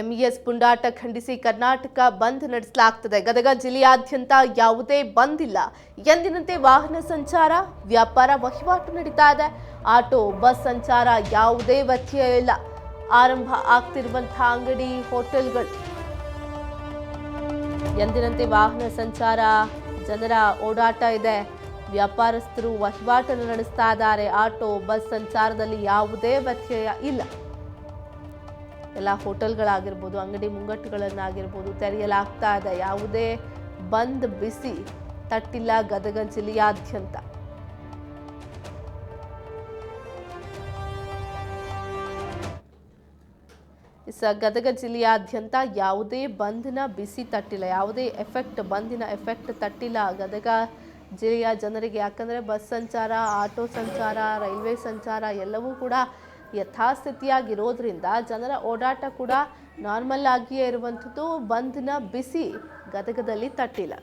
MES ಪುಂಡಾಟ ಖಂಡಿಸಿ ಕರ್ನಾಟಕ ಬಂದ್ ನಡೆಸಲಾಗುತ್ತದೆ. ಗದಗ ಜಿಲ್ಲೆಯಾದ್ಯಂತ ಯಾವುದೇ ಬಂದ್ ಇಲ್ಲ. ಎಂದಿನಂತೆ ವಾಹನ ಸಂಚಾರ, ವ್ಯಾಪಾರ ವಹಿವಾಟು ನಡೀತಾ ಇದೆ. ಆಟೋ, ಬಸ್ ಸಂಚಾರ ಯಾವುದೇ ವ್ಯತ್ಯಯ ಇಲ್ಲ. ಆರಂಭ ಆಗ್ತಿರುವಂತಹ ಅಂಗಡಿ, ಹೋಟೆಲ್ಗಳು ಎಂದಿನಂತೆ ವಾಹನ ಸಂಚಾರ, ಜನರ ಓಡಾಟ ಇದೆ. ವ್ಯಾಪಾರಸ್ಥರು ವಹಿವಾಟನ್ನು ನಡೆಸ್ತಾ ಇದ್ದಾರೆ. ಆಟೋ, ಬಸ್ ಸಂಚಾರದಲ್ಲಿ ಯಾವುದೇ ವ್ಯತ್ಯಯ ಇಲ್ಲ. ಎಲ್ಲ ಹೋಟೆಲ್ಗಳಾಗಿರ್ಬೋದು, ಅಂಗಡಿ ಮುಂಗಟ್ಟುಗಳನ್ನಾಗಿರ್ಬೋದು ತೆರೆಯಲಾಗ್ತಾ ಇದೆ. ಯಾವುದೇ ಬಂದ್ ಬಿಸಿ ತಟ್ಟಿಲ್ಲ ಗದಗ ಜಿಲ್ಲೆಯಾದ್ಯಂತ. ಗದಗ ಜಿಲ್ಲೆಯಾದ್ಯಂತ ಯಾವುದೇ ಬಂದ್ನ ಬಿಸಿ ತಟ್ಟಿಲ್ಲ, ಯಾವುದೇ ಬಂದಿನ ಎಫೆಕ್ಟ್ ತಟ್ಟಿಲ್ಲ ಗದಗ ಜಿಲ್ಲೆಯ ಜನರಿಗೆ. ಯಾಕಂದರೆ ಬಸ್ ಸಂಚಾರ, ಆಟೋ ಸಂಚಾರ, ರೈಲ್ವೆ ಸಂಚಾರ ಎಲ್ಲವೂ ಕೂಡ ಯಥಾಸ್ಥಿತಿಯಾಗಿರೋದ್ರಿಂದ ಜನರ ಓಡಾಟ ಕೂಡ ನಾರ್ಮಲ್ ಆಗಿಯೇ ಇರುವಂಥದ್ದು. ಬಂದ್ನ ಬಿಸಿ ಗದಗದಲ್ಲಿ ತಟ್ಟಿಲ್ಲ.